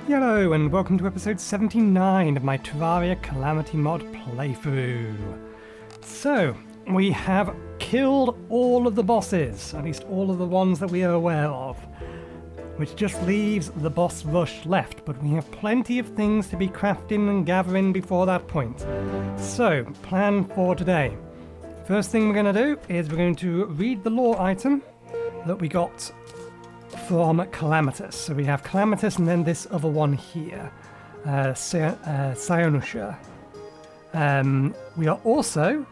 Yello, and welcome to episode 79 of my Terraria Calamity mod playthrough. So, we have killed all of the bosses, at least all of the ones that we are aware of, which just leaves the boss rush left, but we have plenty of things to be crafting and gathering before that point. So, plan for today. First thing we're going to do is we're going to read the lore item that we got from Calamitas. So we have Calamitas and then this other one here, Cyanusha. We are also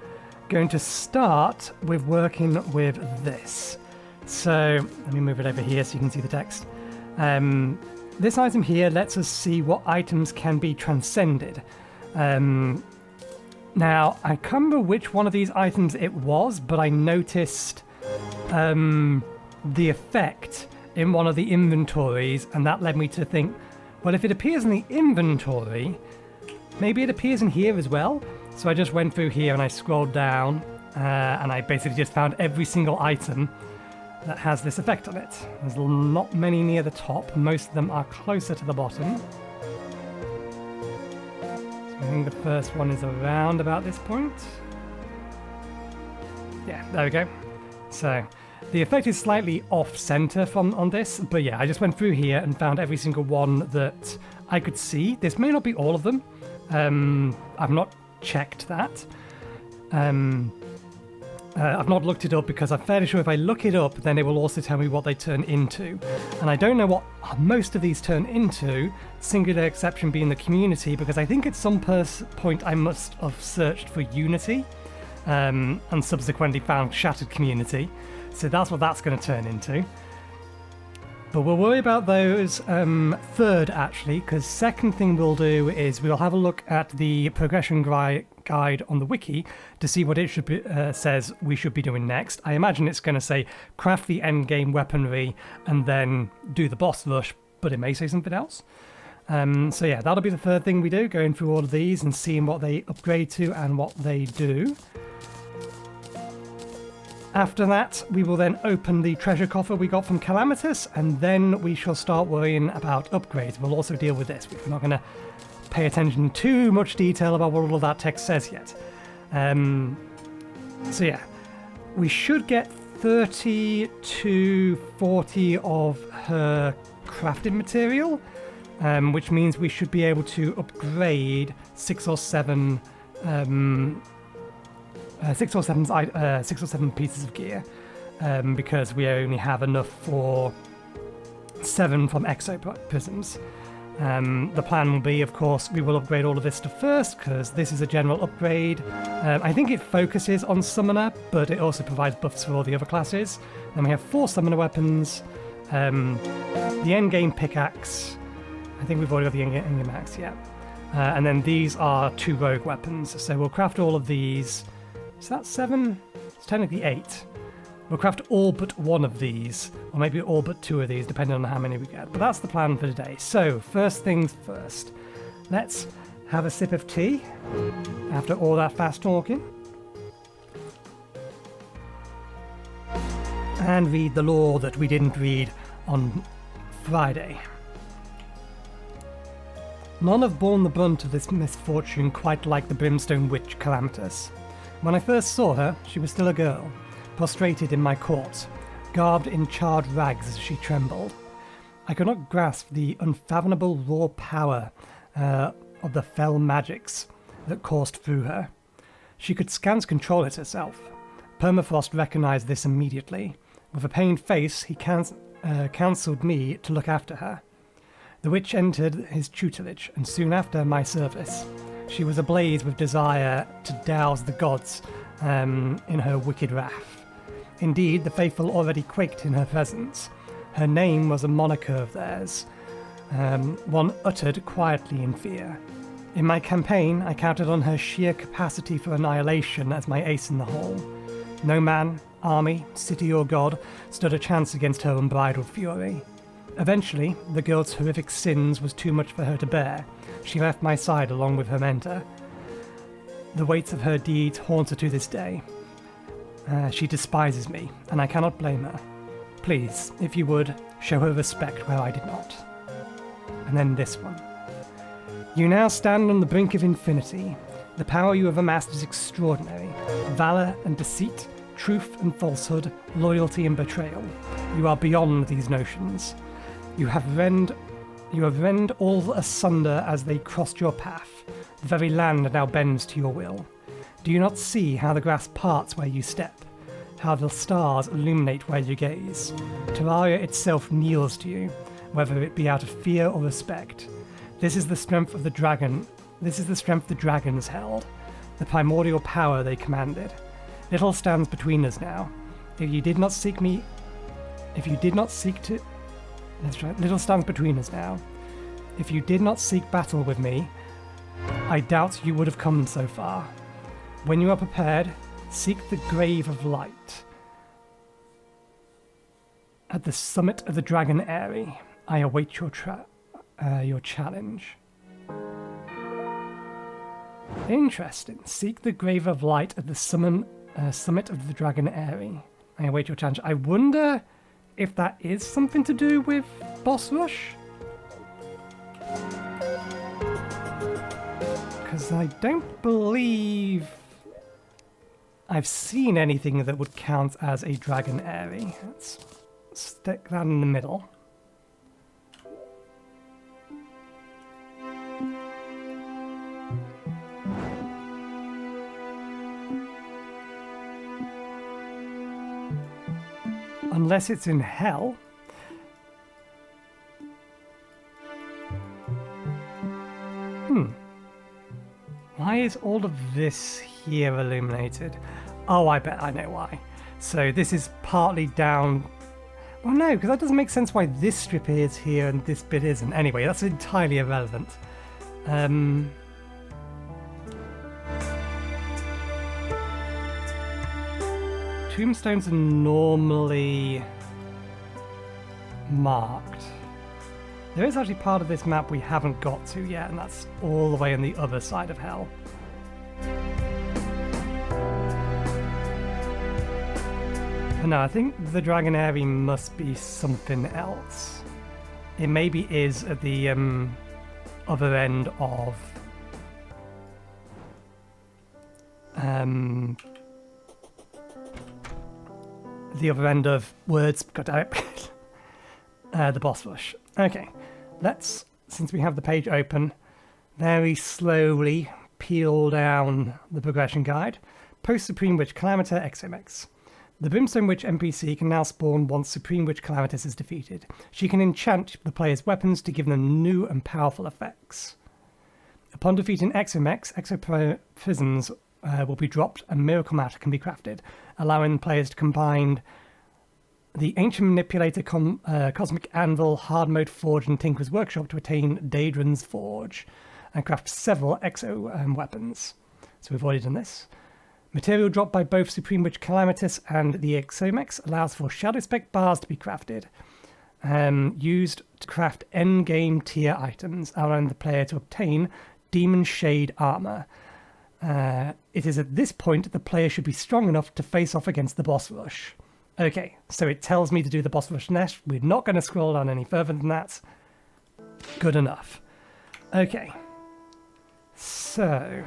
going to start with working with this. So let me move it over here so you can see the text. This item here lets us see what items can be transcended. Now, I can't remember which one of these items it was, but I noticed the effect in one of the inventories, and that led me to think, well, if it appears in the inventory, maybe it appears in here as well. So I just went through here and I scrolled down, and I basically just found every single item that has this effect on it. There's not many near the top, most of them are closer to the bottom. So I think the first one is around about this point. Yeah, there we go. So the effect is slightly off-center on this, but yeah, I just went through here and found every single one that I could see. This may not be all of them. I've not checked that. I've not looked it up because I'm fairly sure if I look it up, then it will also tell me what they turn into. And I don't know what most of these turn into, singular exception being the community, because I think at some point I must have searched for Unity and subsequently found Shattered Community. So that's what that's going to turn into. But we'll worry about those third, actually, because second thing we'll do is we'll have a look at the progression guide on the wiki to see what it should be, says we should be doing next. I imagine it's going to say craft the endgame weaponry and then do the boss rush, but it may say something else. So yeah, that'll be the third thing we do, going through all of these and seeing what they upgrade to and what they do. After that, we will then open the treasure coffer we got from Calamitas, and then we shall start worrying about upgrades. We'll also deal with this. We're not going to pay attention to too much detail about what all of that text says yet. So yeah, we should get 30 to 40 of her crafting material, which means we should be able to upgrade 6 or 7 pieces of gear, because we only have enough for 7 from exo prisms. The plan will be, of course, we will upgrade all of this stuff first, because this is a general upgrade. I think it focuses on summoner, but it also provides buffs for all the other classes. Then we have 4 summoner weapons, the endgame pickaxe. I think we've already got the endgame axe, yeah. And then these are 2 rogue weapons, so we'll craft all of these. Is that 7? It's technically 8. We'll craft all but 1 of these, or maybe all but 2 of these, depending on how many we get. But that's the plan for today. So, first things first. Let's have a sip of tea after all that fast talking. And read the lore that we didn't read on Friday. None have borne the brunt of this misfortune quite like the Brimstone Witch Calamitas. When I first saw her, she was still a girl, prostrated in my court, garbed in charred rags as she trembled. I could not grasp the unfathomable raw power of the fell magics that coursed through her. She could scant control it herself. Permafrost recognized this immediately. With a pained face, he counselled me to look after her. The witch entered his tutelage, and soon after my service. She was ablaze with desire to douse the gods in her wicked wrath. Indeed, the faithful already quaked in her presence. Her name was a moniker of theirs, one uttered quietly in fear. In my campaign, I counted on her sheer capacity for annihilation as my ace in the hole. No man, army, city or god stood a chance against her unbridled fury. Eventually, the girl's horrific sins was too much for her to bear. She left my side along with her mentor. The weights of her deeds haunt her to this day. She despises me, and I cannot blame her. Please, if you would, show her respect where I did not. And and then this one. You now stand on the brink of infinity. The power you have amassed is extraordinary. Valor and deceit, truth and falsehood, loyalty and betrayal. You are beyond these notions. You have rend all asunder as they crossed your path. The very land now bends to your will. Do you not see how the grass parts where you step? How the stars illuminate where you gaze? Terraria itself kneels to you, whether it be out of fear or respect. This is the strength of the dragon. This is the strength the dragons held, the primordial power they commanded. Little stands between us now. If you did not seek me, little stands between us now. If you did not seek battle with me, I doubt you would have come so far. When you are prepared, seek the grave of light. At the summit of the Dragon Eyrie, I await your challenge. Interesting. Seek the grave of light at the summit of the Dragon Eyrie. I await your challenge. I wonder if that is something to do with boss rush. Because I don't believe I've seen anything that would count as a Dragon Eyrie. Let's stick that in the middle. Unless it's in hell. Why is all of this here illuminated? Oh, I bet I know why. So this is partly down... Well, no, because that doesn't make sense why this strip is here and this bit isn't. Anyway, that's entirely irrelevant. Tombstones are normally marked. There is actually part of this map we haven't got to yet, and that's all the way on the other side of hell. But no, I think the Dragon Eyrie must be something else. It maybe is at the other end of words. God damn it. The boss rush. Okay, let's, since we have the page open, very slowly peel down the progression guide. Post-Supreme Witch Calamita Exhume. The Brimstone Witch NPC can now spawn once Supreme Witch Calamitas is defeated. She can enchant the player's weapons to give them new and powerful effects. Upon defeating exoprisms will be dropped and miracle matter can be crafted, allowing players to combine the Ancient Manipulator, Cosmic Anvil, Hard Mode Forge, and Tinker's Workshop to attain Daedran's Forge, and craft several weapons. So we've already done this. Material dropped by both Supreme Witch Calamitas and the Exhumed allows for Shadow Spec bars to be crafted, used to craft endgame tier items, allowing the player to obtain Demon Shade armor. It is at this point the player should be strong enough to face off against the boss rush. Okay, so it tells me to do the boss rush next. We're not going to scroll down any further than that. Good enough. Okay. So,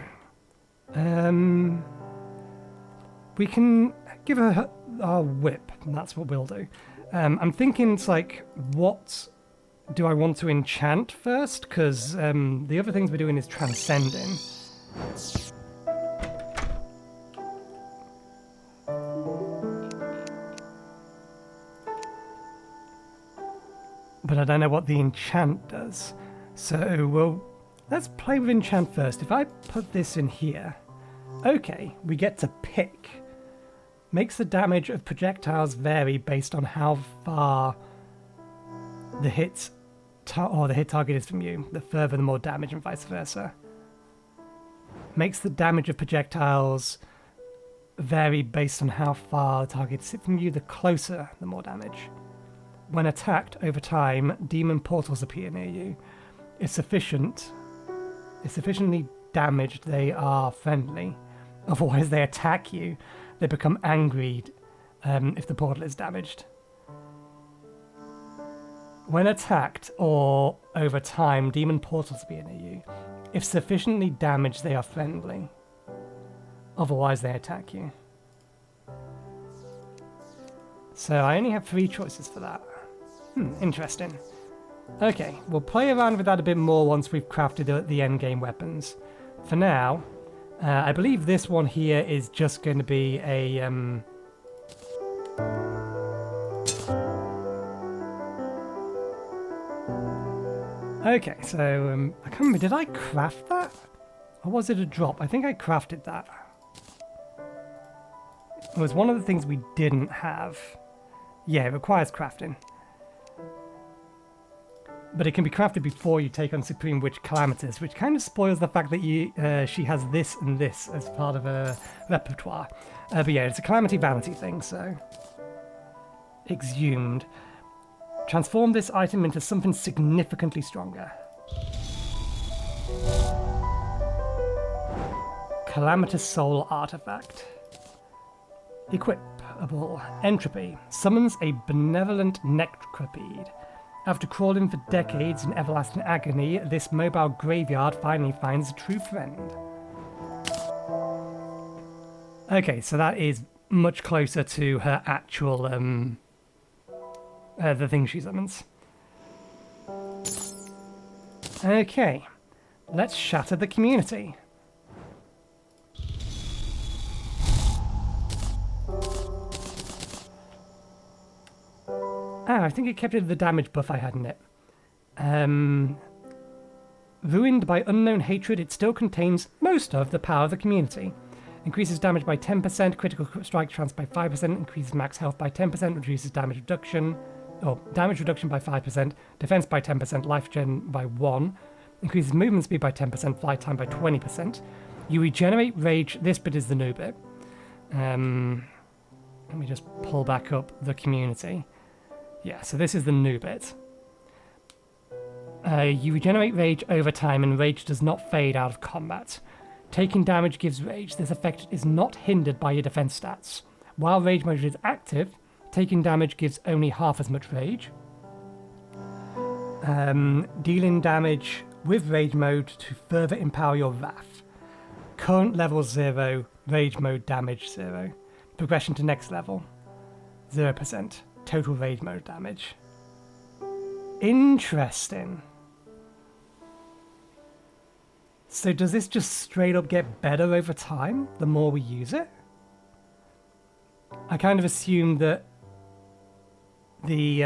we can give her our whip, and that's what we'll do. I'm thinking it's like, what do I want to enchant first? Because the other things we're doing is transcending. But I don't know what the enchant does. So let's play with enchant first. If I put this in here, okay, we get to pick. Makes the damage of projectiles vary based on how far the hit target is from you. The further, the more damage, and vice versa. Makes the damage of projectiles vary based on how far the target is from you. The closer, the more damage. When attacked over time, demon portals appear near you. If sufficiently damaged, they are friendly. Otherwise, they attack you. They become angry if the portal is damaged. When attacked or over time, demon portals appear near you. If sufficiently damaged, they are friendly. Otherwise, they attack you. So I only have 3 choices for that. Interesting. Okay, we'll play around with that a bit more once we've crafted the endgame weapons. For now, I believe this one here is just going to be a... Okay, so I can't remember, did I craft that? Or was it a drop? I think I crafted that. It was one of the things we didn't have. Yeah, it requires crafting. But it can be crafted before you take on Supreme Witch Calamitas, which kind of spoils the fact that she has this and this as part of her repertoire. But yeah, it's a Calamity Vanity thing, so... Exhumed. Transform this item into something significantly stronger. Calamitas Soul Artifact. Equipable. Entropy. Summons a benevolent necropede. After crawling for decades in everlasting agony, this mobile graveyard finally finds a true friend. Okay, so that is much closer to her actual, the thing she summons. Okay, let's shatter the community. Ah, I think it kept it the damage buff I had in it. Ruined by unknown hatred, it still contains most of the power of the community. Increases damage by 10%, critical strike chance by 5%, increases max health by 10%, reduces damage reduction, or damage reduction by 5%, defense by 10%, life gen by 1, increases movement speed by 10%, flight time by 20%. You regenerate rage, this bit is the new bit. Let me just pull back up the community. Yeah, so this is the new bit. You regenerate rage over time, and rage does not fade out of combat. Taking damage gives rage. This effect is not hindered by your defense stats. While rage mode is active, taking damage gives only half as much rage. Dealing damage with rage mode to further empower your wrath. Current level 0, rage mode damage 0. Progression to next level 0%. Total rage mode damage. Interesting. So does this just straight up get better over time the more we use it? I kind of assumed that the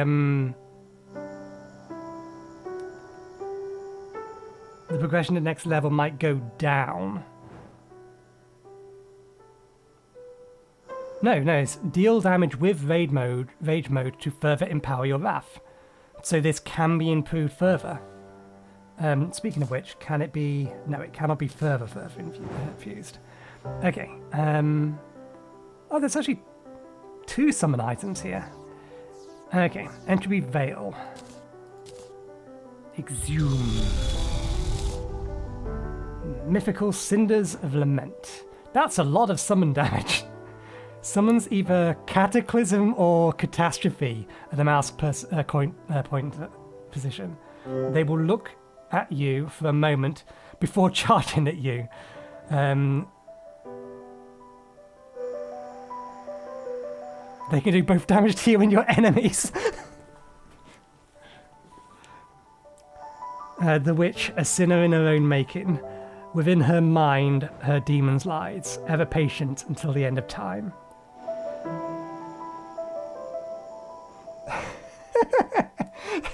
progression to next level might go down. No, it's deal damage with rage mode to further empower your wrath. So this can be improved further. Speaking of which, can it be... No, it cannot be further infused. Okay. Oh, there's actually 2 summon items here. Okay, Entropy Veil. Exhume. Mythical Cinders of Lament. That's a lot of summon damage. Summons either Cataclysm or Catastrophe at the mouse point position. They will look at you for a moment before charging at you. They can do both damage to you and your enemies. The witch, a sinner in her own making. Within her mind, her demons lies, ever patient until the end of time.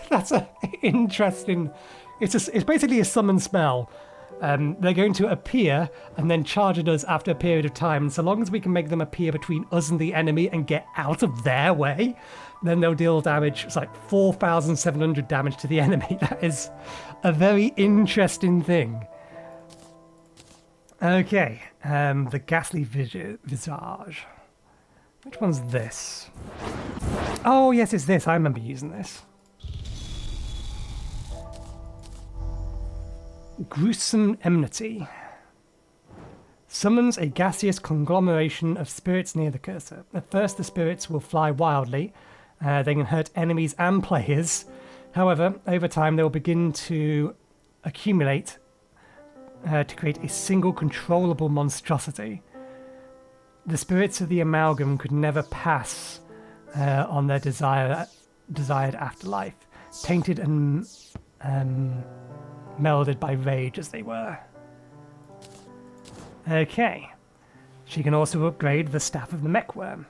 That's an interesting... It's basically a summon spell. They're going to appear and then charge at us after a period of time. And so long as we can make them appear between us and the enemy and get out of their way, then they'll deal damage. It's like 4,700 damage to the enemy. That is a very interesting thing. Okay, the Ghastly Visage. Which one's this? Oh, yes, it's this. I remember using this. Gruesome Enmity. Summons a gaseous conglomeration of spirits near the cursor. At first, the spirits will fly wildly. They can hurt enemies and players. However, over time they will begin to accumulate to create a single controllable monstrosity. The spirits of the amalgam could never pass on their desired afterlife, tainted and melded by rage as they were. Okay. She can also upgrade the Staff of the Mech Worm.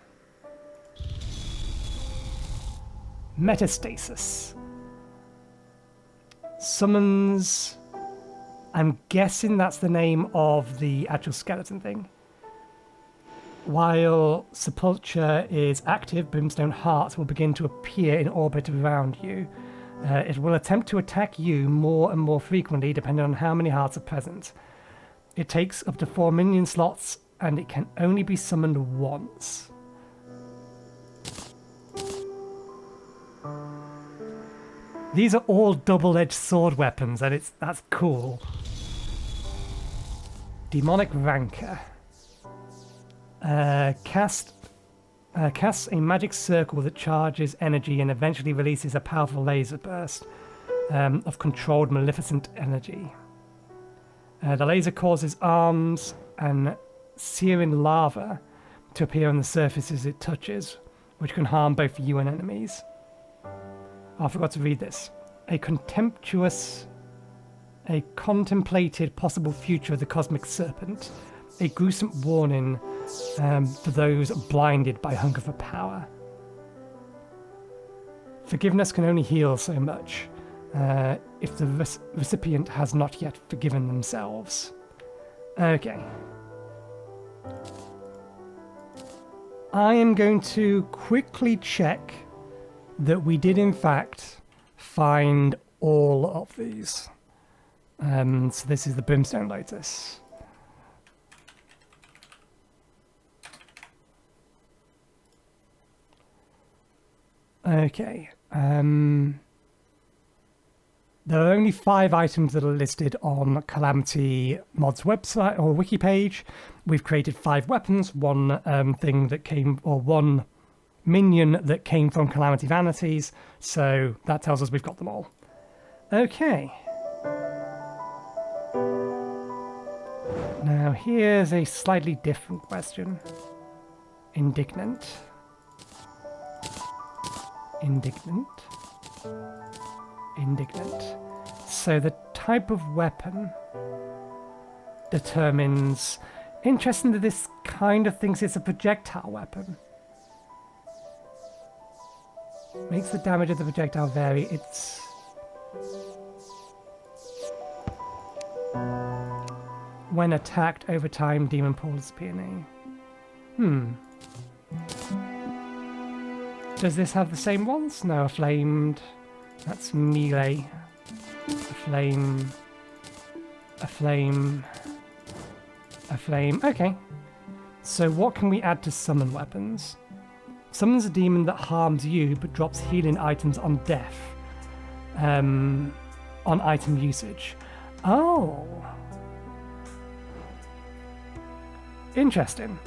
Metastasis. Summons... I'm guessing that's the name of the actual skeleton thing. While Sepulture is active, Brimstone Hearts will begin to appear in orbit around you. It will attempt to attack you more and more frequently depending on how many hearts are present. It takes up to 4 minion slots and it can only be summoned once. These are all double-edged sword weapons and that's cool. Demonic Rancor. Casts a magic circle that charges energy and eventually releases a powerful laser burst of controlled maleficent energy. The laser causes arms and searing lava to appear on the surfaces it touches, which can harm both you and enemies. Oh, I forgot to read this. A contemplated possible future of the cosmic serpent. A gruesome warning for those blinded by hunger for power. Forgiveness can only heal so much if the recipient has not yet forgiven themselves. Okay. I am going to quickly check that we did in fact find all of these. So this is the Brimstone Lotus. Okay. There are only 5 items that are listed on Calamity Mod's website or wiki page. We've created 5 weapons, one one minion that came from Calamity Vanities, so that tells us we've got them all. Okay. Now here's a slightly different question. Indignant. So the type of weapon determines... Interesting that this kind of thinks it's a projectile weapon. Makes the damage of the projectile vary. It's... When attacked over time, demon pulls peony. Does this have the same ones? No, a flamed... That's melee. A flame. Okay. So what can we add to summon weapons? Summons a demon that harms you but drops healing items on death. On item usage. Oh. Interesting.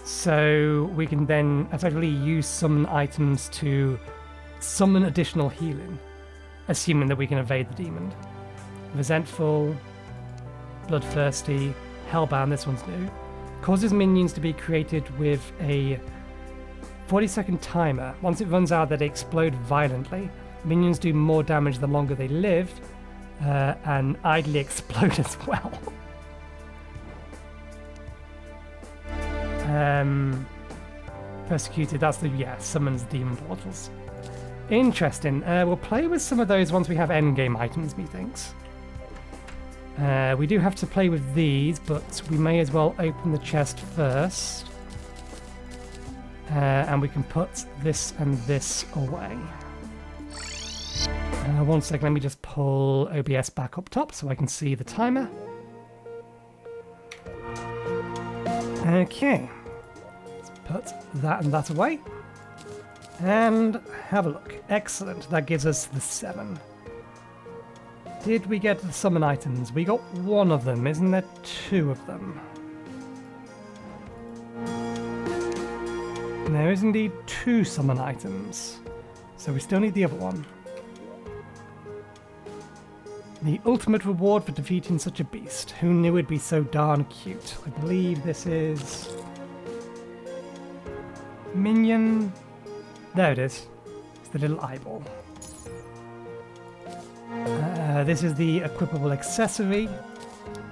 So we can then effectively use summon items to summon additional healing, assuming that we can evade the demon. Resentful, Bloodthirsty, Hellbound, this one's new. Causes minions to be created with a 40-second timer. Once it runs out, they explode violently. Minions do more damage the longer they live, and idly explode as well. Persecuted, that's the, summons demon portals. Interesting. We'll play with some of those once we have endgame items, methinks. We do have to play with these, but we may as well open the chest first. And we can put this and this away. One second, let me just pull OBS back up top so I can see the timer. Okay. Let's put that and that away. And have a look. Excellent. That gives us the 7. Did we get the summon items? We got one of them. Isn't there 2 of them? There is indeed 2 summon items. So we still need the other one. The ultimate reward for defeating such a beast. Who knew it'd be so darn cute? I believe this is... Minion... There it is. It's the little eyeball. This is the equipable accessory.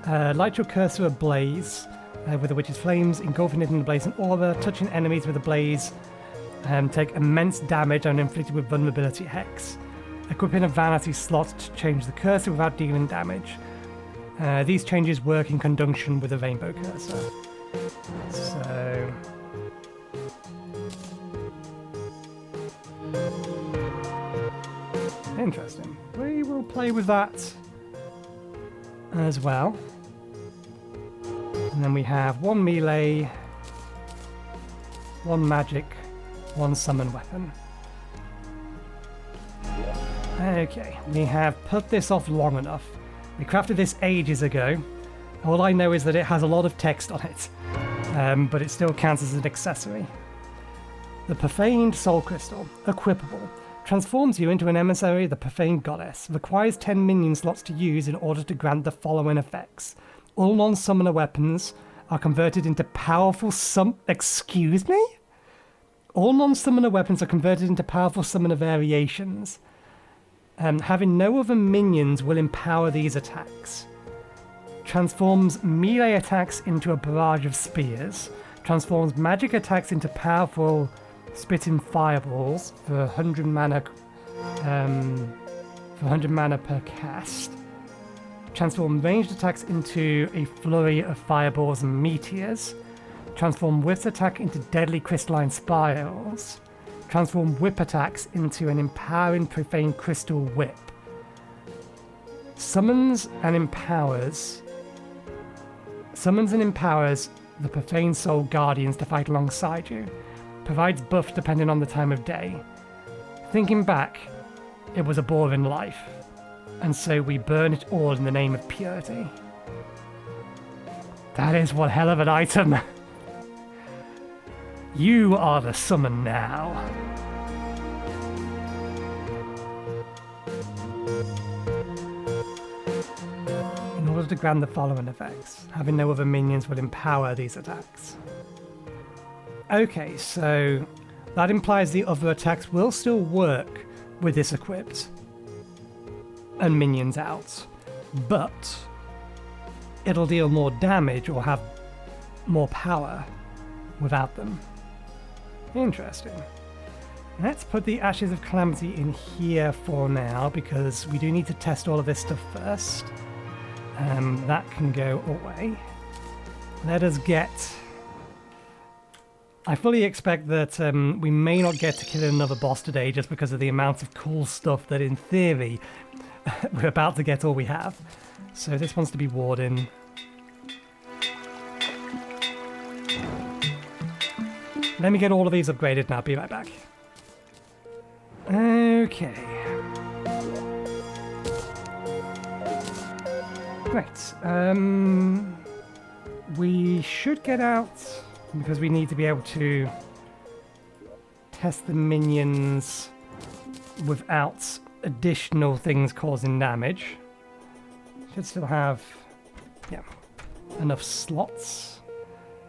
Light your cursor ablaze with the witch's flames, engulfing it in the blazing aura, touching enemies with the blaze, take immense damage and inflicted with vulnerability hex. Equipping a vanity slot to change the cursor without dealing damage. These changes work in conjunction with the rainbow cursor. So... Interesting. We will play with that as well. And then we have one melee, one magic, one summon weapon. Okay, we have put this off long enough. We crafted this ages ago. All I know is that it has a lot of text on it, but it still counts as an accessory. The Profaned Soul Crystal, equipable, transforms you into an emissary of the Profaned Goddess. Requires 10 minion slots to use in order to grant the following effects. All non-summoner weapons are converted into powerful Excuse me? All non-summoner weapons are converted into powerful summoner variations. Having no other minions will empower these attacks. Transforms melee attacks into a barrage of spears. Transforms magic attacks into powerful spitting fireballs for 100 mana. For 100 mana per cast. Transform ranged attacks into a flurry of fireballs and meteors. Transform whip attack into deadly crystalline spirals. Transform whip attacks into an empowering profane crystal whip. Summons and empowers the Profane Soul Guardians to fight alongside you. Provides buff depending on the time of day. Thinking back, it was a boring life, and so we burn it all in the name of purity. That is one hell of an item. You are the summon now. In order to grant the following effects, having no other minions will empower these attacks. Okay, so that implies the other attacks will still work with this equipped and minions out, but it'll deal more damage or have more power without them. Interesting. Let's put the Ashes of Calamity in here for now, because we do need to test all of this stuff first. That can go away. Let us get... I fully expect that we may not get to kill another boss today just because of the amount of cool stuff that, in theory, we're about to get all we have. So this wants to be Warden. Let me get all of these upgraded and I'll be right back. Okay. Right. We should get out, because we need to be able to test the minions without additional things causing damage. Should still have, yeah, enough slots.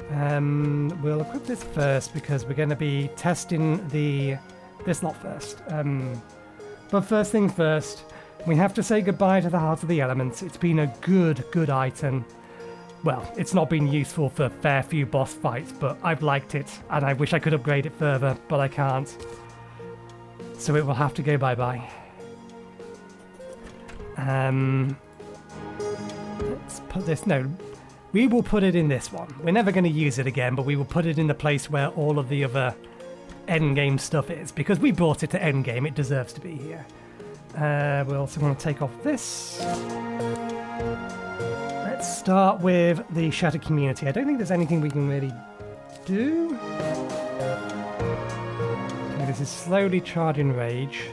We'll equip this first because we're going to be testing this lot first. But first things first, we have to say goodbye to the Heart of the Elements. It's been a good item. Well, it's not been useful for a fair few boss fights, but I've liked it, and I wish I could upgrade it further, but I can't. So it will have to go bye-bye. Let's put this... No, we will put it in this one. We're never going to use it again, but we will put it in the place where all of the other endgame stuff is, because we brought it to endgame. It deserves to be here. We also want to take off this. Let's start with the Shattered Community. I don't think there's anything we can really do. Okay, this is slowly charging Rage.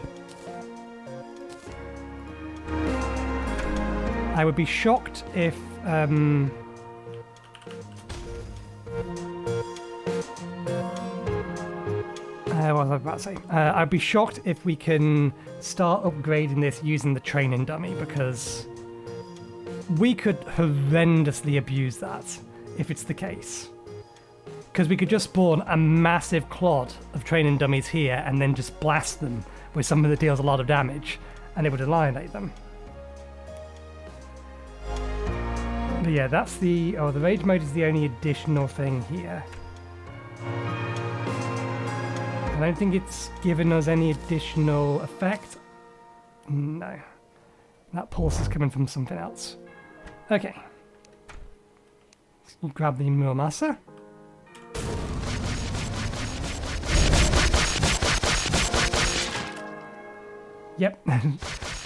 I would be shocked if... what was I about to say? I'd be shocked if we can start upgrading this using the training dummy, because we could horrendously abuse that if it's the case. Because we could just spawn a massive clod of training dummies here and then just blast them with something that deals a lot of damage, and it would annihilate them. But yeah, that's the... Oh, the rage mode is the only additional thing here. I don't think it's given us any additional effect. No. That pulse is coming from something else. Okay. So grab the Muramasa. Yep.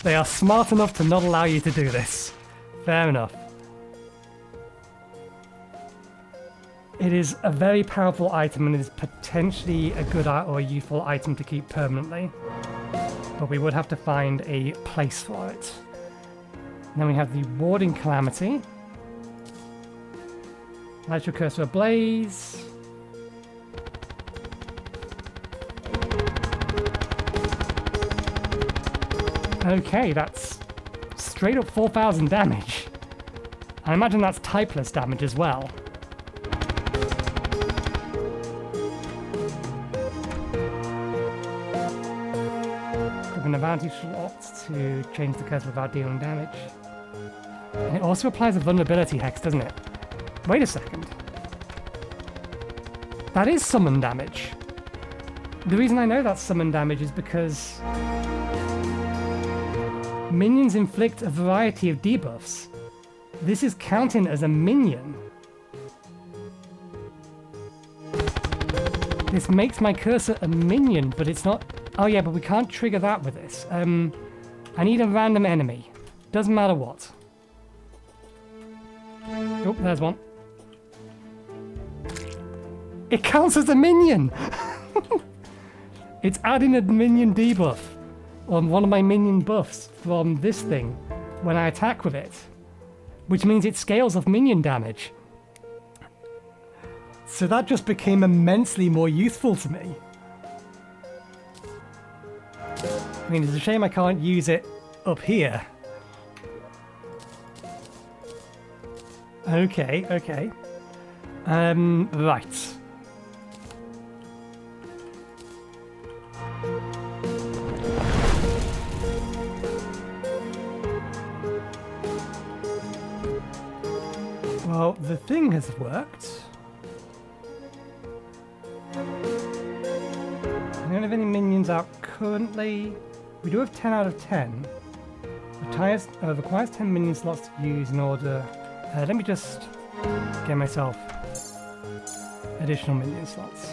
They are smart enough to not allow you to do this. Fair enough. It is a very powerful item and it is potentially a good or a useful item to keep permanently. But we would have to find a place for it. And then we have the Warding Calamity. Light your cursor ablaze. Okay, that's straight up 4,000 damage. I imagine that's typeless damage as well. With an advantage slot to change the cursor without dealing damage. And it also applies a vulnerability hex, doesn't it? Wait a second. That is summon damage. The reason I know that's summon damage is because minions inflict a variety of debuffs. This is counting as a minion. This makes my cursor a minion, but it's not... Oh yeah, but we can't trigger that with this. I need a random enemy. Doesn't matter what. Oh, there's one. It counts as a minion! It's adding a minion debuff on one of my minion buffs from this thing when I attack with it. Which means it scales off minion damage. So that just became immensely more useful to me. I mean, it's a shame I can't use it up here. Okay, okay. Right. Well, the thing has worked. I don't have any minions out currently. We do have 10 out of 10. Requires 10 minion slots to use in order... let me just get myself additional minion slots.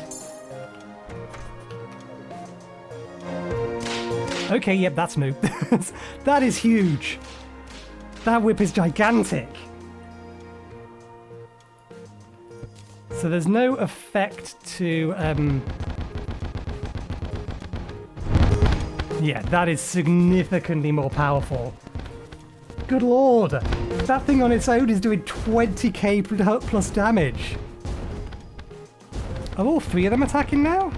Okay, yep, that's new. That is huge. That whip is gigantic. So there's no effect to... Yeah, that is significantly more powerful. Good lord! That thing on its own is doing 20k plus damage. Are all three of them attacking now?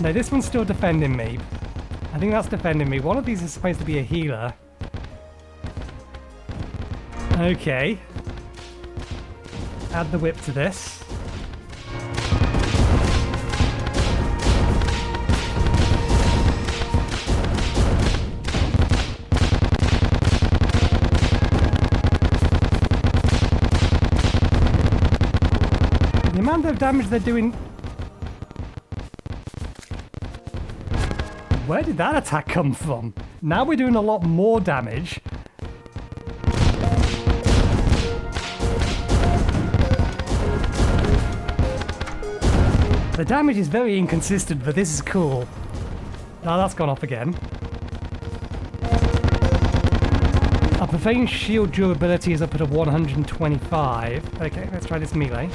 No, this one's still defending me. I think that's defending me. One of these is supposed to be a healer. Okay. Add the whip to this. The amount of damage they're doing... Where did that attack come from? Now we're doing a lot more damage. The damage is very inconsistent, but this is cool. Now that's gone off again. Our Profaned Shield durability is up at a 125. Okay, let's try this melee.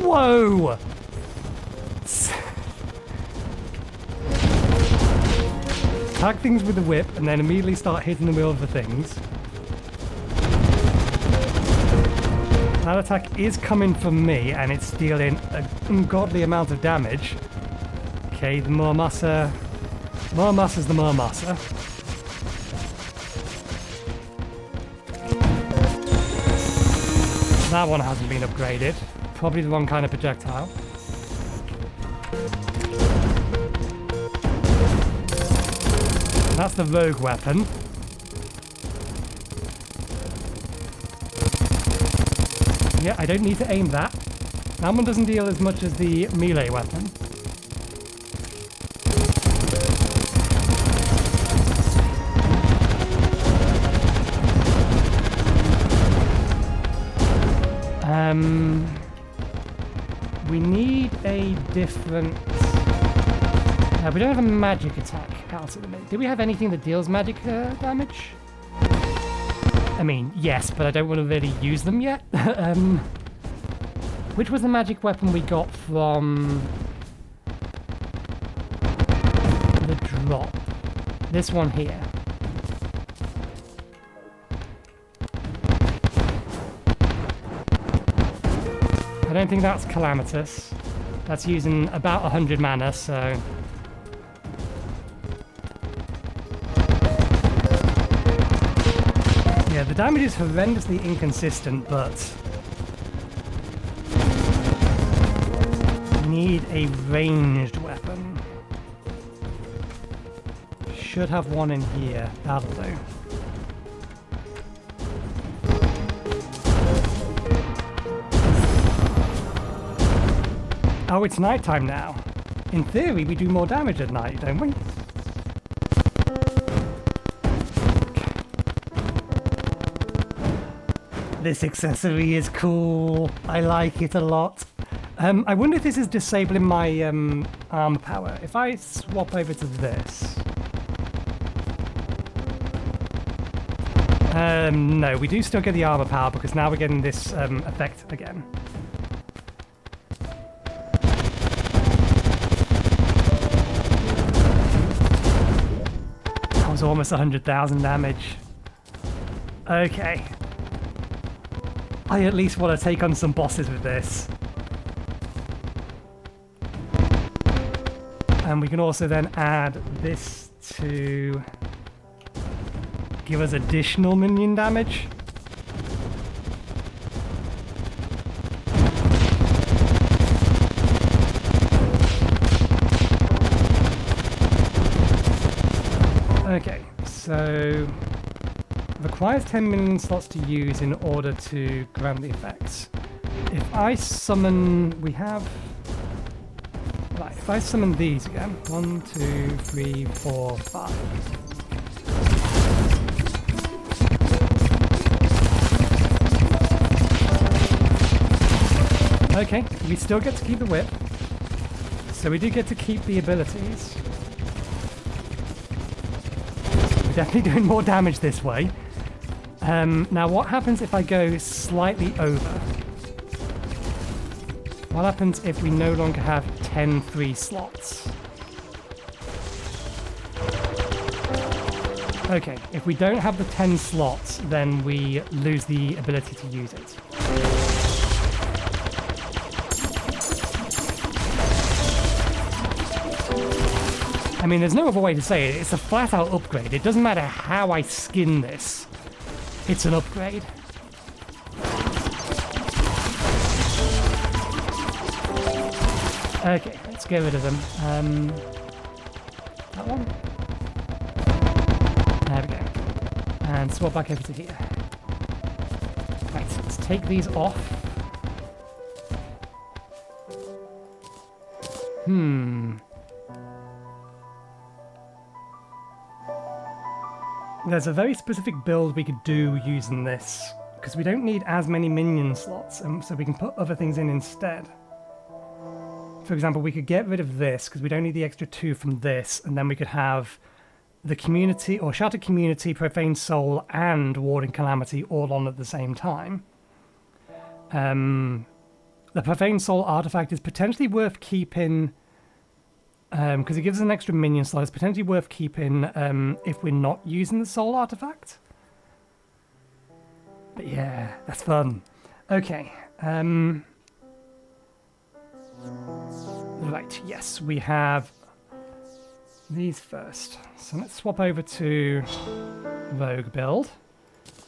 Whoa! Attack things with the whip and then immediately start hitting them with other things. That attack is coming from me and it's dealing an ungodly amount of damage. Okay, the Muramasa. Muramasa's the Muramasa. That one hasn't been upgraded. Probably the wrong kind of projectile. That's the rogue weapon. Yeah, I don't need to aim that. That one doesn't deal as much as the melee weapon. We need a different... we don't have a magic attack out at the minute. Do we have anything that deals magic damage? I mean, yes, but I don't want to really use them yet. Which was the magic weapon we got from the drop? This one here. I don't think that's Calamitas. That's using about 100 mana, so... Yeah, the damage is horrendously inconsistent, but... we need a ranged weapon. Should have one in here. That'll do. Oh, it's nighttime now. In theory, we do more damage at night, don't we? This accessory is cool. I like it a lot. I wonder if this is disabling my armor power. If I swap over to this... no, we do still get the armor power because now we're getting this effect again. That was almost 100,000 damage. Okay. I at least want to take on some bosses with this. And we can also then add this to give us additional minion damage. Okay, so requires 10 minion slots to use in order to grant the effects. If I summon, we have... Right, if I summon these again, 1, 2, 3, 4, 5. Okay, we still get to keep the whip, so we do get to keep the abilities. We're definitely doing more damage this way. Now what happens if I go slightly over? What happens if we no longer have 10 free slots? Okay, if we don't have the 10 slots, then we lose the ability to use it. I mean, there's no other way to say it. It's a flat-out upgrade. It doesn't matter how I skin this. It's an upgrade. Okay, let's get rid of them. That one? There we go. And swap back over to here. Right, let's take these off. There's a very specific build we could do using this, because we don't need as many minion slots, so we can put other things in instead. For example, we could get rid of this, because we don't need the extra 2 from this, and then we could have the community, or Shattered Community, Profaned Soul, and Warding Calamity all on at the same time. The Profaned Soul artifact is potentially worth keeping... because it gives us an extra minion slot. It's potentially worth keeping if we're not using the soul artifact. But yeah, that's fun. Okay. Right, yes, we have these first. So let's swap over to Rogue build.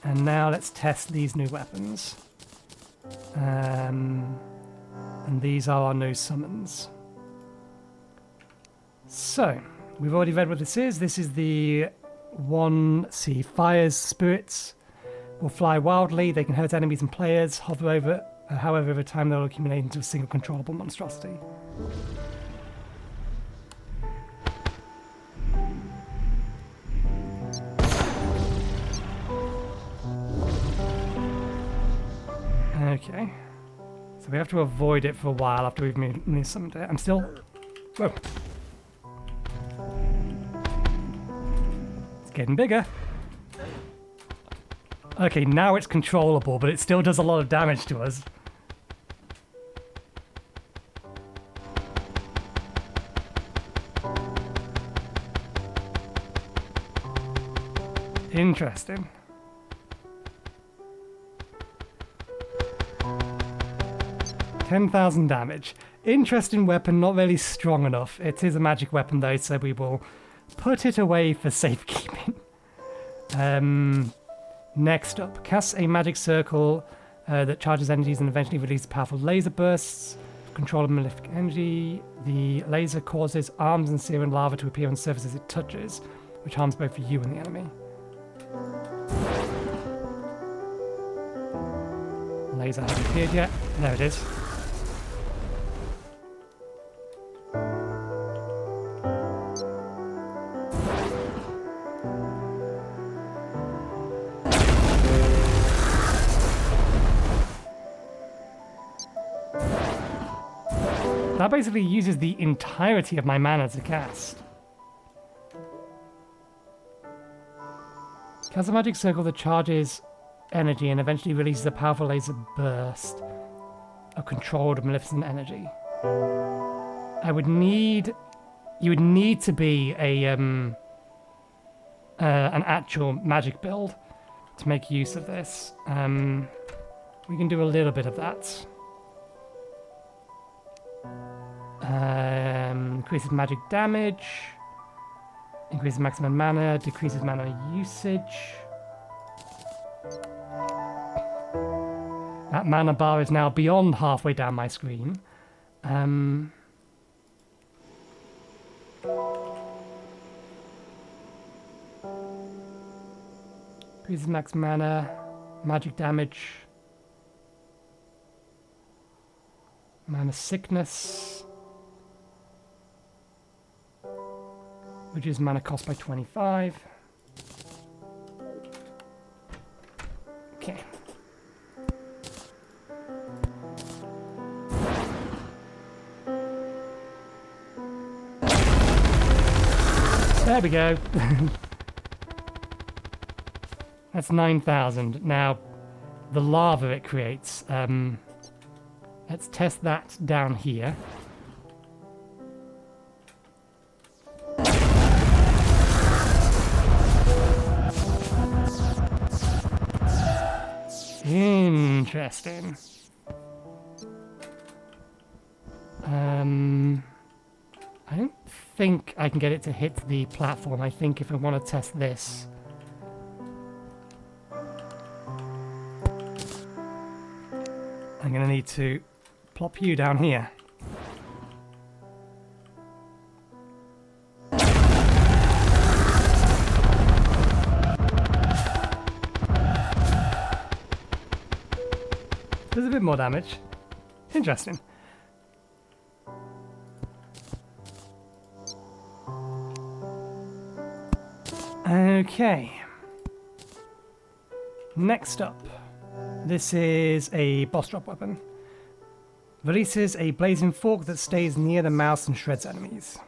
And now let's test these new weapons. And these are our new summons. So, we've already read what this is. This is the one, see, Fire's spirits will fly wildly. They can hurt enemies and players. Hover over, however, over time they'll accumulate into a single controllable monstrosity. Okay. So we have to avoid it for a while after we've moved summoned it. I'm still... Whoa. It's getting bigger. Okay, now it's controllable, but it still does a lot of damage to us. Interesting. $10,000 damage. Interesting weapon, not really strong enough. It is a magic weapon though, so we will put it away for safekeeping. Next up, casts a magic circle that charges energies and eventually releases powerful laser bursts. Control of malefic energy. The laser causes arms and serum lava to appear on surfaces it touches, which harms both you and the enemy. Laser hasn't appeared yet. There it is. That basically uses the entirety of my mana to cast. Cast a magic circle that charges energy and eventually releases a powerful laser burst of controlled maleficent energy. You would need to be an actual magic build to make use of this. We can do a little bit of that. Increases magic damage, increases maximum mana, decreases mana usage. That mana bar is now beyond halfway down my screen. Increases max mana, magic damage, mana sickness. Reduce mana cost by 25. Okay. There we go. That's 9,000. Now, the lava it creates. Let's test that down here. Interesting. I don't think I can get it to hit the platform. I think if I want to test this... I'm going to need to plop you down here. There's a bit more damage. Interesting. Okay. Next up. This is a boss drop weapon. Releases a blazing fork that stays near the mouse and shreds enemies.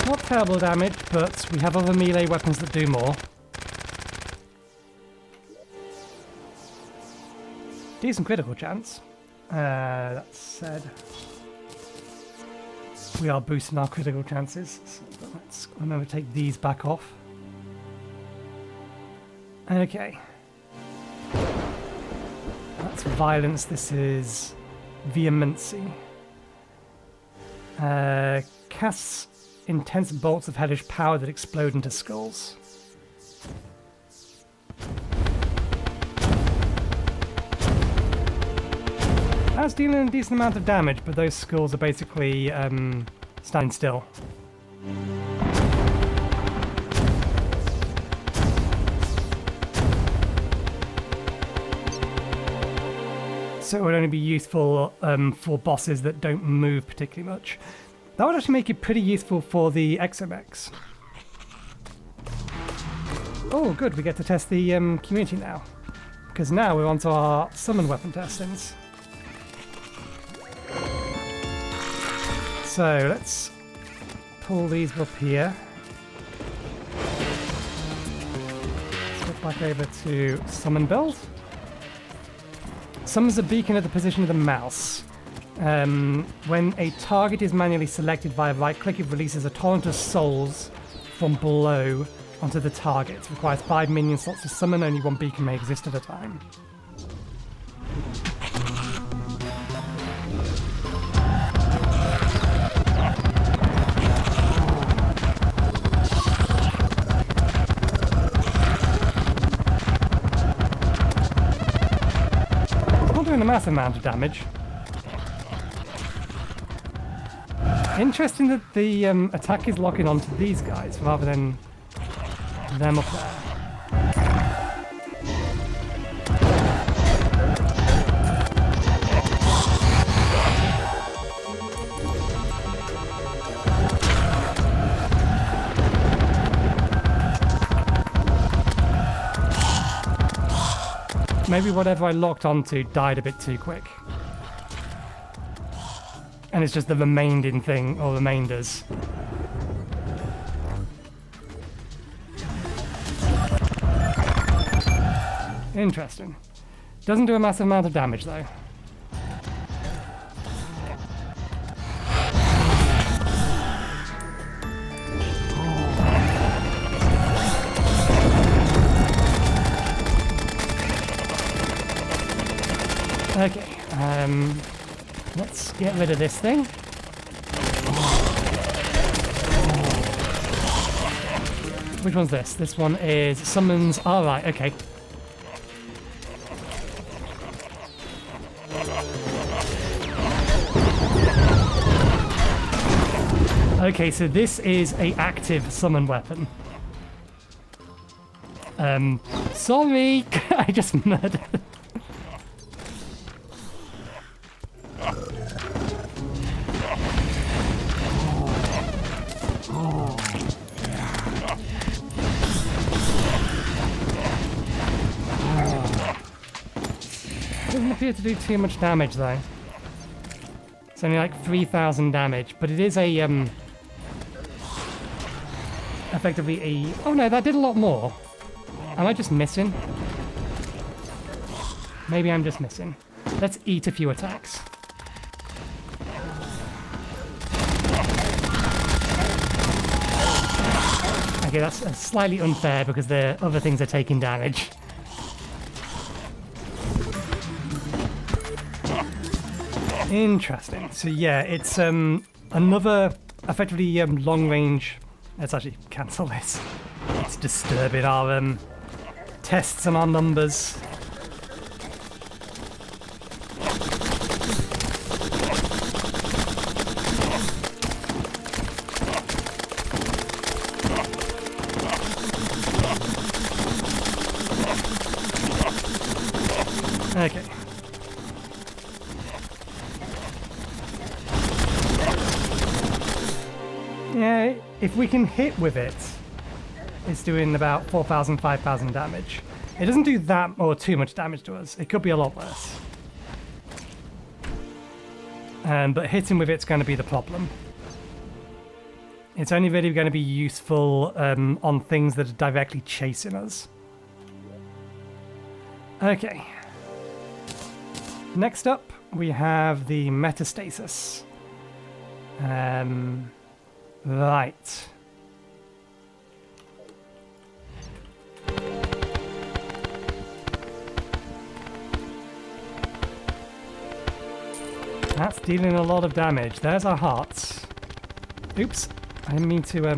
Not terrible damage, but we have other melee weapons that do more. Decent critical chance. That said, we are boosting our critical chances. So let's remember to take these back off. Okay, That's violence. This is vehemency. Casts intense bolts of hellish power that explode into skulls. That's dealing a decent amount of damage, but those skulls are basically standing still. So it would only be useful for bosses that don't move particularly much. That would actually make it pretty useful for the Exomechs. Oh, good, we get to test the community now. Because now we're onto our summon weapon testings. So let's pull these up here. Flip back over to summon build. Summons a beacon at the position of the mouse. When a target is manually selected via right click, it releases a torrent of souls from below onto the target. It requires 5 minion slots to summon, only one beacon may exist at a time. Doing a massive amount of damage. Interesting that the attack is locking onto these guys rather than them up there. Maybe whatever I locked onto died a bit too quick. And it's just the remaining thing, or remainders. Interesting. Doesn't do a massive amount of damage though. Okay, let's get rid of this thing. Which one's this? This one is summons. Alright, okay. Okay, so this is a active summon weapon. Sorry, I just murdered. Doesn't appear to do too much damage though. It's only like 3,000 damage, but it is a effectively a... Oh no, that did a lot more. Am I just missing? Maybe I'm just missing. Let's eat a few attacks. Okay, that's slightly unfair because the other things are taking damage. Interesting. So yeah, it's another effectively long range. Let's actually cancel this. It's disturbing our tests and our numbers. Okay. Yeah, if we can hit with it, it's doing about 4,000, 5,000 damage. It doesn't do that or too much damage to us. It could be a lot worse. But hitting with it's going to be the problem. It's only really going to be useful on things that are directly chasing us. Okay. Next up, we have the metastasis. Right. That's dealing a lot of damage. There's our hearts. Oops. I didn't mean to,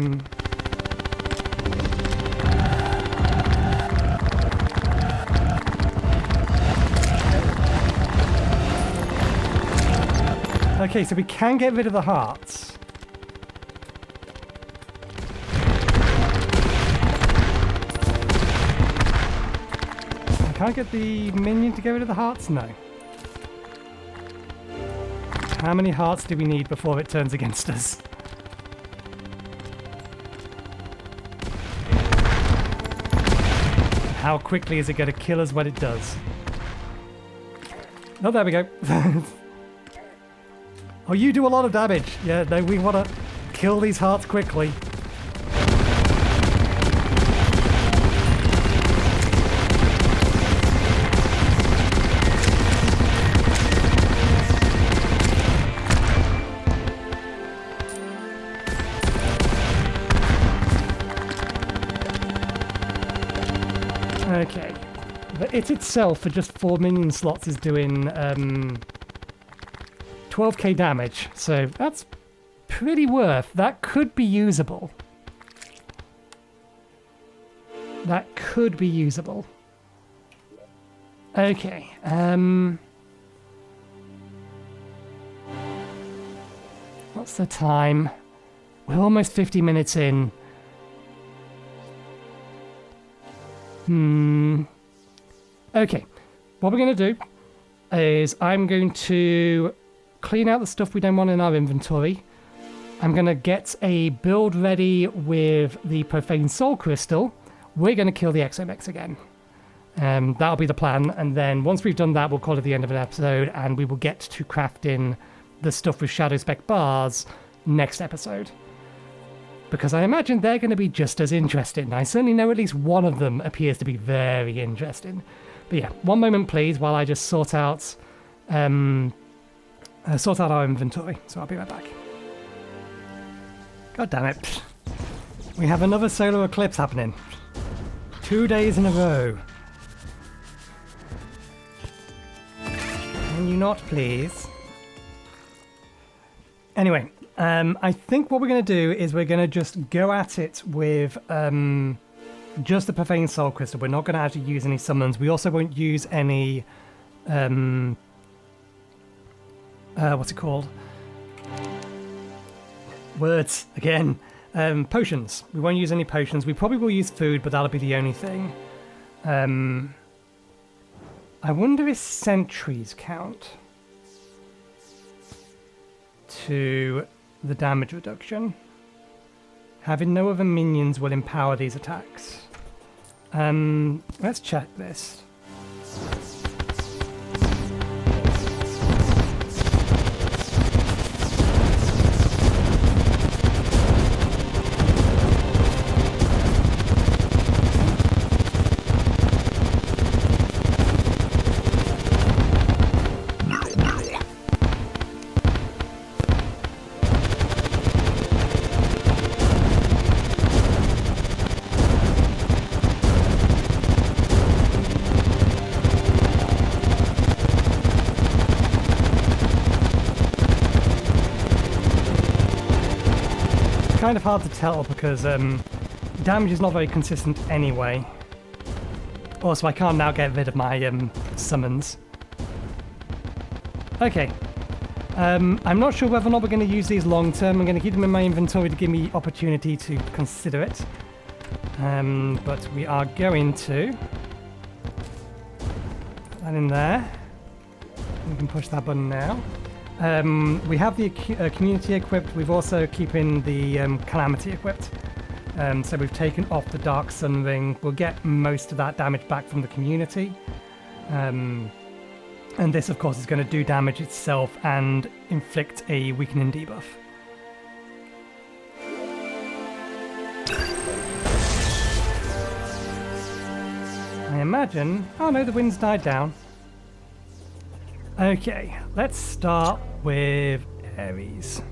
Okay, so we can get rid of the hearts. I can't get the minion to get rid of the hearts? No. How many hearts do we need before it turns against us? How quickly is it going to kill us when it does? Oh, there we go. Oh, you do a lot of damage. Yeah, no, we want to kill these hearts quickly. Okay. But it itself, for just 4 minion slots, is doing 12k damage, so that's pretty worth. That could be usable. That could be usable. Okay, what's the time? We're almost 50 minutes in. Okay, what we're going to do is I'm going to clean out the stuff we don't want in our inventory. I'm going to get a build ready with the Profaned Soul Crystal. We're going to kill the Exhumed again. That'll be the plan, and then once we've done that, we'll call it the end of an episode, and we will get to crafting the stuff with Shadow Spec bars next episode. Because I imagine they're going to be just as interesting. I certainly know at least one of them appears to be very interesting. But yeah, one moment please, while I just sort out our inventory. So I'll be right back. God damn it. We have another solar eclipse happening. 2 days in a row. Can you not, please? Anyway, I think what we're going to do is we're going to just go at it with just the Profaned Soul Crystal. We're not going to actually use any summons. We also won't use any... what's it called? Words, again. Potions. We won't use any potions. We probably will use food, but that'll be the only thing. I wonder if sentries count to the damage reduction. Having no other minions will empower these attacks. Let's check this. Kind of hard to tell because damage is not very consistent anyway. Also, I can't now get rid of my summons. Okay. I'm not sure whether or not we're going to use these long term. I'm going to keep them in my inventory to give me opportunity to consider it. But we are going to put that in there. We can push that button now. We have the community equipped. We've also keeping the Calamity equipped. So we've taken off the Dark Sun Ring. We'll get most of that damage back from the community. And this, of course, is going to do damage itself and inflict a weakening debuff. I imagine... Oh no, the wind's died down. Okay, let's start with Ares.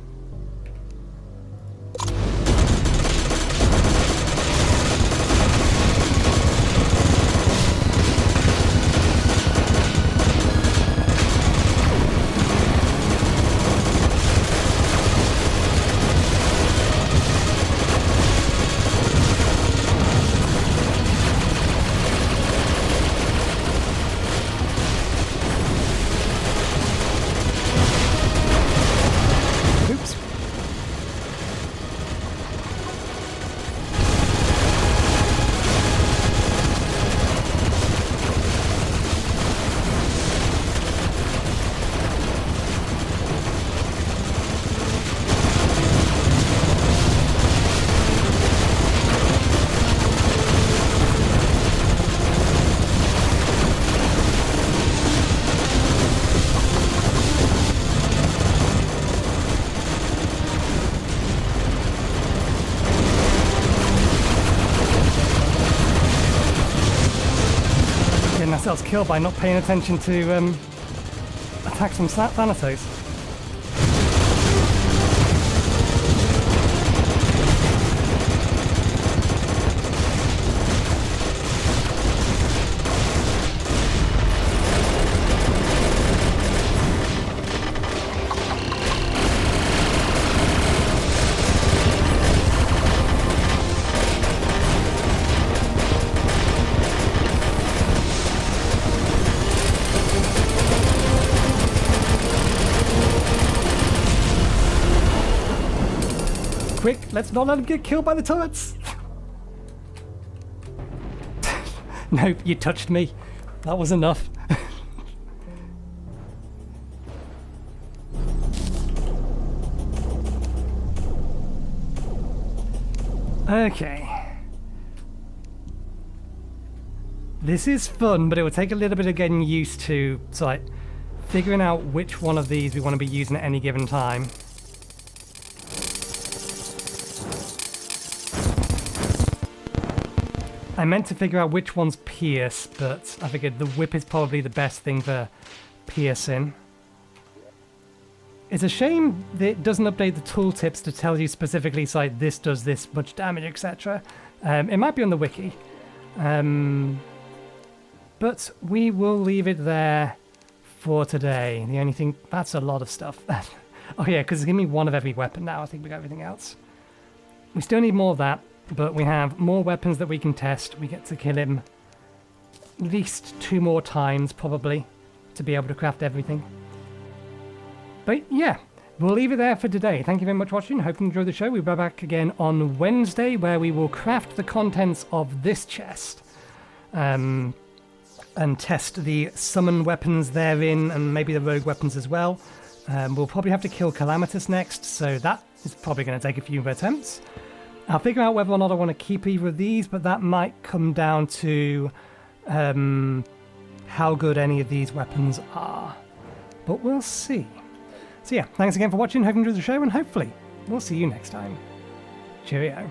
ourselves killed by not paying attention to attacks from Thanatos. Quick, let's not let him get killed by the turrets! Nope, you touched me. That was enough. Okay. This is fun, but it will take a little bit of getting used to, so like, figuring out which one of these we want to be using at any given time. I meant to figure out which one's pierce, but I figured the whip is probably the best thing for piercing. It's a shame that it doesn't update the tooltips to tell you specifically, so like, this does this much damage, etc. It might be on the wiki. But we will leave it there for today. The only thing... That's a lot of stuff. Oh yeah, because it's giving me one of every weapon now. I think we got everything else. We still need more of that. But we have more weapons that we can test. We get to kill him at least 2 more times, probably, to be able to craft everything. But yeah, we'll leave it there for today. Thank you very much for watching. Hope you enjoyed the show. We'll be back again on Wednesday, where we will craft the contents of this chest. And test the summon weapons therein, and maybe the rogue weapons as well. We'll probably have to kill Calamitas next, so that is probably going to take a few attempts. I'll figure out whether or not I want to keep either of these, but that might come down to how good any of these weapons are. But we'll see. So yeah, thanks again for watching, hope you enjoyed the show, and hopefully we'll see you next time. Cheerio.